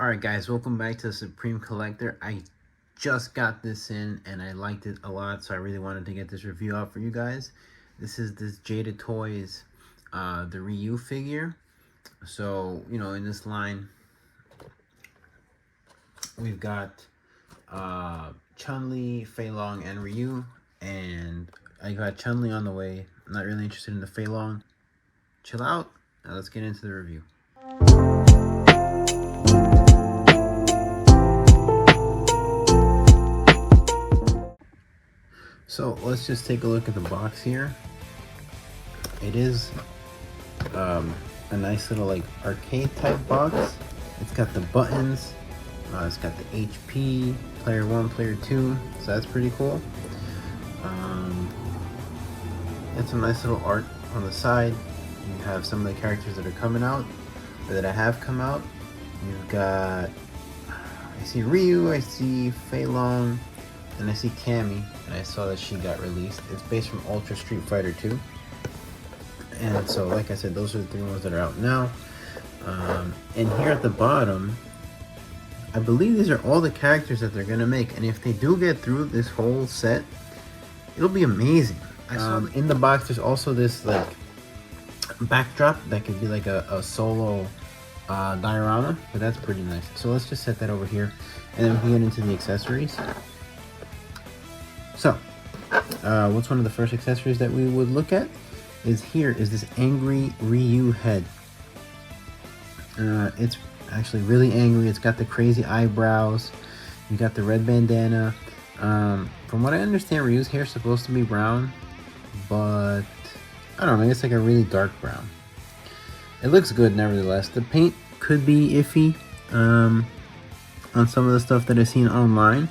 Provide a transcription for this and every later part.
Alright guys, welcome back to Supreme Collector. I just got this in and I liked it a lot, so I really wanted to get this review out for you guys. This is this Jada Toys the Ryu figure. So, you know, in this line we've got Chun-Li, Fei Long, and Ryu, and I got Chun-Li on the way. I'm not really interested in the Fei Long. Chill out. Now let's get into the review. So let's just take a look at the box here. It is a nice little like arcade type box. It's got the buttons. It's got the HP, player 1, player 2, so that's pretty cool. It's some nice little art on the side. You have some of the characters that are coming out, or that have come out. You've got, I see Ryu, I see Fei Long, and I see Cammy, and I saw that she got released. It's based from Ultra Street Fighter 2. And so, like I said, those are the three ones that are out now. And here at the bottom, I believe these are all the characters that they're going to make. And if they do get through this whole set, it'll be amazing. In the box, there's also this like backdrop that could be like a solo diorama, but that's pretty nice. So let's just set that over here, and then we can get into the accessories. So, what's one of the first accessories that we would look at is this angry Ryu head. It's actually really angry. It's got the crazy eyebrows. You got the red bandana. From what I understand, Ryu's hair is supposed to be brown, but I don't know, it's like a really dark brown. It looks good nevertheless. The paint could be iffy on some of the stuff that I've seen online.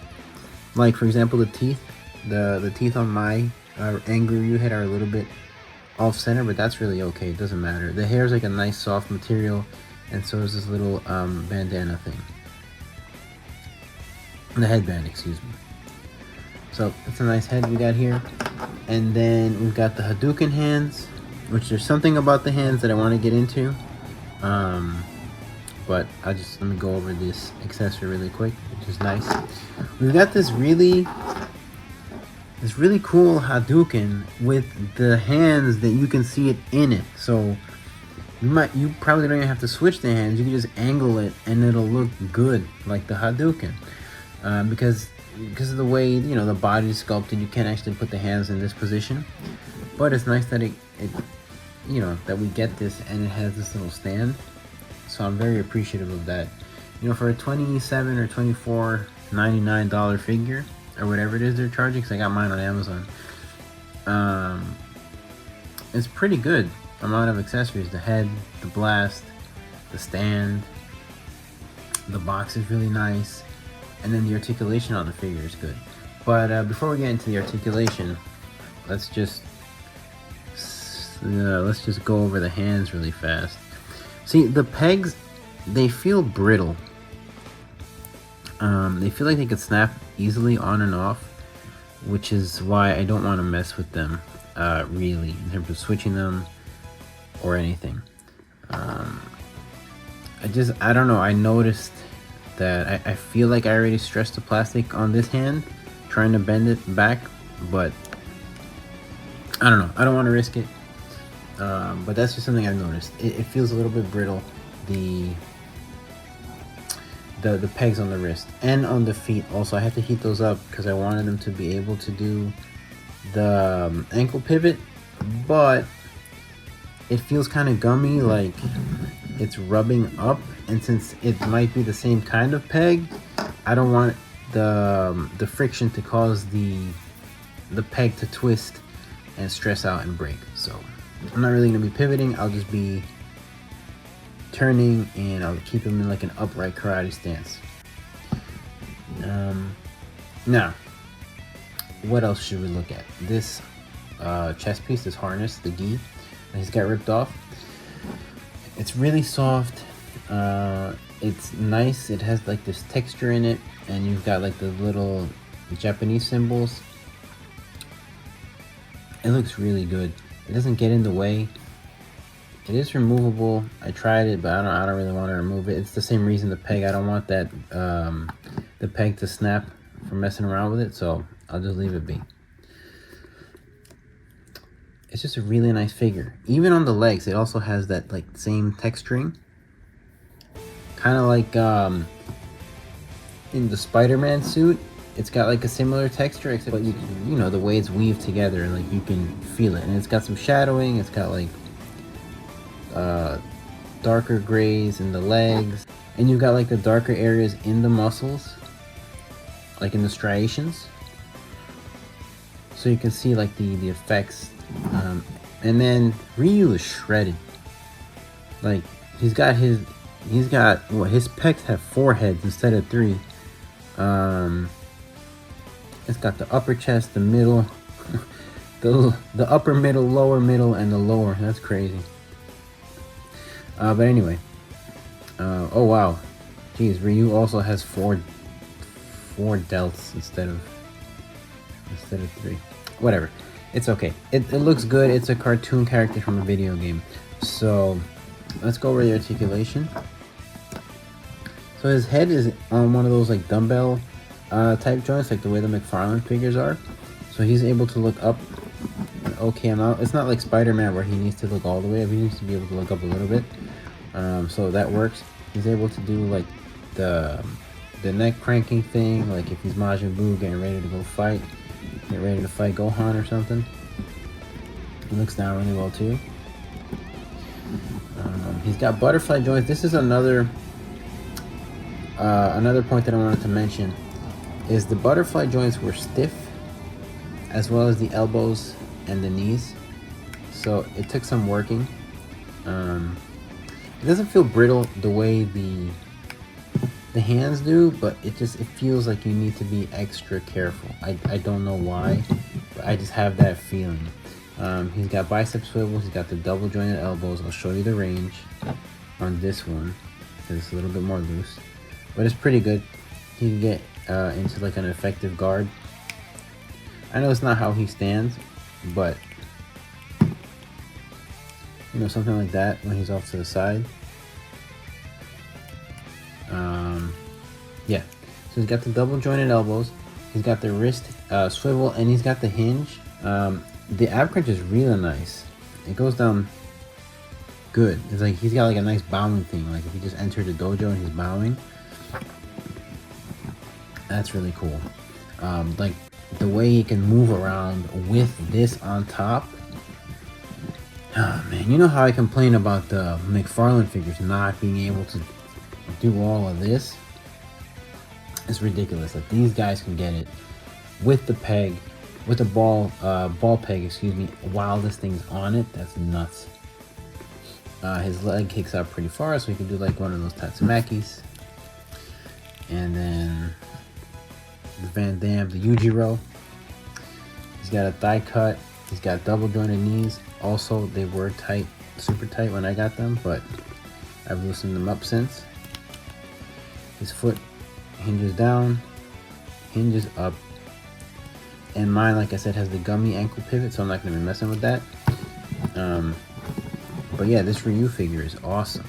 Like, for example, the teeth. The teeth on my angry Ryu head are a little bit off center, but that's really okay. It doesn't matter. The hair is like a nice soft material, and so is this little bandana thing. The headband, excuse me. So it's a nice head we got here. And then we've got the Hadouken hands, which there's something about the hands that I want to get into. But let me go over this accessory really quick, which is nice. We've got this really cool Hadouken with the hands that you can see it in it. So you probably don't even have to switch the hands. You can just angle it and it'll look good like the Hadouken. Because of the way, you know, the body is sculpted, you can't actually put the hands in this position. But it's nice that it you know, that we get this and it has this little stand. So I'm very appreciative of that. You know, for a $27 or $24.99 figure, or whatever it is they're charging, because I got mine on Amazon, it's pretty good amount of accessories. The head, the blast, the stand, the box is really nice, and then the articulation on the figure is good. But before we get into the articulation, let's just go over the hands really fast. See, the pegs, they feel brittle. They feel like they could snap easily on and off, which is why I don't want to mess with them really, in terms of switching them or anything. I don't know, I noticed that I feel like I already stressed the plastic on this hand trying to bend it back, but I don't know, I don't want to risk it. But that's just something I've noticed. It feels a little bit brittle, the pegs on the wrist and on the feet. Also, I had to heat those up because I wanted them to be able to do the ankle pivot, but it feels kind of gummy, like it's rubbing up, and since it might be the same kind of peg, I don't want the friction to cause the peg to twist and stress out and break. So I'm not really going to be pivoting. I'll just be turning, and I'll keep them in like an upright karate stance. Now, what else should we look at? This chest piece, this harness, the gi, he's got ripped off. It's really soft. It's nice. It has like this texture in it, and you've got like the little Japanese symbols. It looks really good. It doesn't get in the way. It is removable. I tried it, but I don't really want to remove it. It's the same reason the peg. I don't want that the peg to snap from messing around with it, so I'll just leave it be. It's just a really nice figure. Even on the legs, it also has that like same texturing. Kind of like in the Spider-Man suit, it's got like a similar texture, except but you know the way it's weaved together, and like you can feel it. And it's got some shadowing. It's got like darker grays in the legs, and you've got like the darker areas in the muscles, like in the striations, so you can see like the effects. And then Ryu is shredded. Like he's got well, his pecs have 4 heads instead of 3. It's got the upper chest, the middle, the upper middle, lower middle, and the lower. That's crazy. But anyway, oh wow, geez, Ryu also has 4 delts instead of 3. Whatever, it's okay. It looks good. It's a cartoon character from a video game. So let's go over the articulation. So his head is on one of those like dumbbell type joints, like the way the McFarlane figures are. So he's able to look up an okay amount. It's not like Spider-Man where he needs to look all the way up. He needs to be able to look up a little bit. So that works. He's able to do like the neck cranking thing, like if he's Majin Buu getting ready to go fight, get ready to fight Gohan or something. He looks down really well too. He's got butterfly joints. This is another point that I wanted to mention, is the butterfly joints were stiff, as well as the elbows and the knees. So it took some working. It doesn't feel brittle the way the hands do, but it feels like you need to be extra careful. I don't know why, but I just have that feeling. He's got bicep swivels. He's got the double jointed elbows. I'll show you the range on this one because it's a little bit more loose, but it's pretty good. He can get into like an effective guard. I know it's not how he stands, but you know, something like that when he's off to the side. Yeah, so he's got the double jointed elbows. He's got the wrist swivel, and he's got the hinge. The ab crunch is really nice. It goes down good. It's like he's got like a nice bowing thing. Like if he just entered the dojo and he's bowing, that's really cool. Like the way he can move around with this on top. Oh man, you know how I complain about the McFarlane figures not being able to do all of this? It's ridiculous. Like these guys can get it with the peg, with the ball peg, excuse me, while this thing's on it. That's nuts. His leg kicks out pretty far, so he can do like one of those Tatsumakis. And then the Van Damme, the Yujiro. He's got a thigh cut. He's got double jointed knees. Also, they were tight, super tight when I got them, but I've loosened them up since. His foot hinges down, hinges up, and mine, like I said, has the gummy ankle pivot, so I'm not going to be messing with that. But yeah, this Ryu figure is awesome.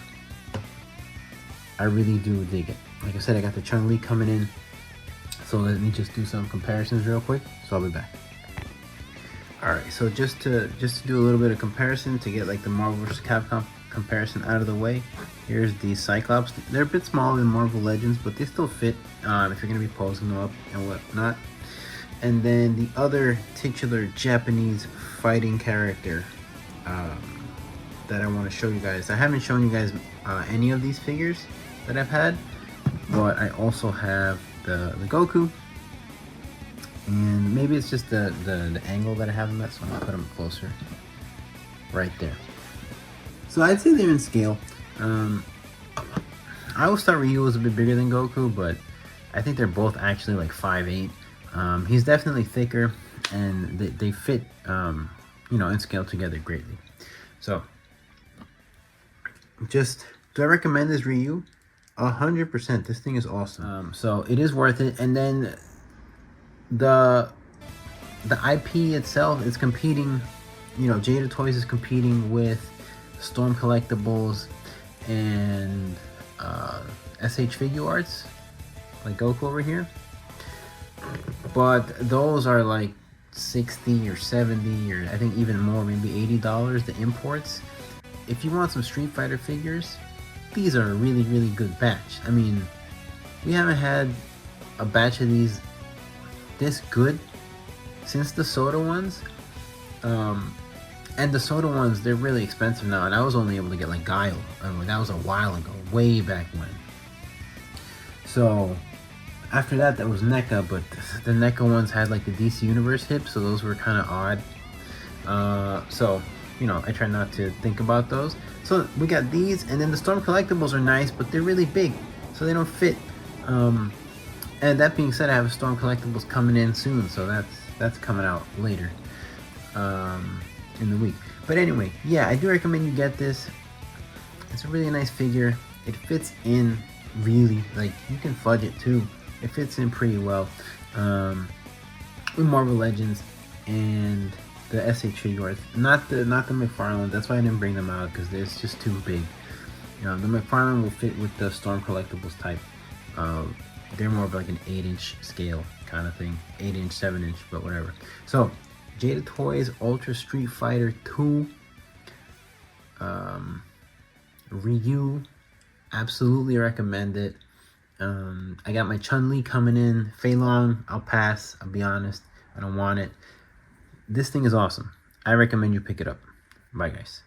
I really do dig it. Like I said, I got the Chun-Li coming in, so let me just do some comparisons real quick, so I'll be back. Alright, so just to do a little bit of comparison, to get like the Marvel vs. Capcom comparison out of the way, here's the Cyclops. They're a bit smaller than Marvel Legends, but they still fit if you're going to be posing them up and whatnot. And then the other titular Japanese fighting character that I want to show you guys. I haven't shown you guys any of these figures that I've had, but I also have the Goku. And maybe it's just the angle that I have them at, so I'm gonna put them closer. Right there. So I'd say they're in scale. I always thought Ryu was a bit bigger than Goku, but I think they're both actually like 5'8". He's definitely thicker, and they fit, you know, in scale together greatly. So, do I recommend this Ryu? 100%. This thing is awesome. So it is worth it. And then the IP itself is competing, you know, Jada Toys is competing with Storm Collectibles, and SH Figure Arts, like Goku over here. But those are like 60 or 70 or I think even more, maybe $80, the imports. If you want some Street Fighter figures, these are a really, really good batch. I mean, we haven't had a batch of these this good since the Soda ones. And the Soda ones, they're really expensive now, and I was only able to get like Guile. I mean, that was a while ago, way back when. So after that, that was NECA, but the NECA ones had like the DC Universe hips, so those were kind of odd. So, you know, I try not to think about those. So we got these, and then the Storm Collectibles are nice, but they're really big, so they don't fit. And that being said, I have a Storm Collectibles coming in soon, so that's coming out later in the week. But anyway, yeah, I do recommend you get this. It's a really nice figure. It fits in really, like, you can fudge it too. It fits in pretty well with Marvel Legends and the SH Figure Arts. Not the McFarlane. That's why I didn't bring them out, because it's just too big. You know, the McFarlane will fit with the Storm Collectibles type. They're more of like an 8-inch scale kind of thing, 8-inch, 7-inch, but whatever. So Jada Toys Ultra Street Fighter 2 Ryu, absolutely recommend it. I got my Chun-Li coming in. Fei Long, I'll pass. I'll be honest, I don't want it. This thing is awesome. I recommend you pick it up. Bye, guys.